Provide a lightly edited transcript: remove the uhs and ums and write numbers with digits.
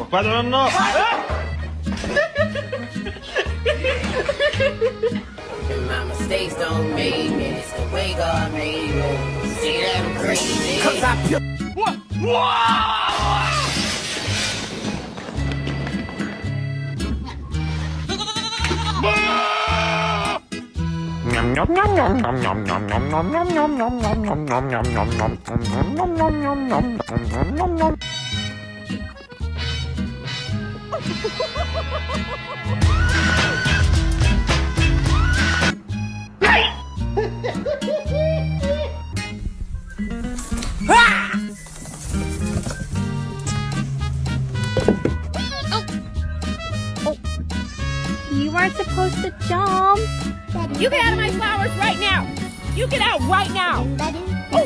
빠져났나? My mistakes don't make me. It's the way God made me. See that I'm crazy. Cause I feel. You weren't supposed to jump. You get out of my flowers right now! You get out right now!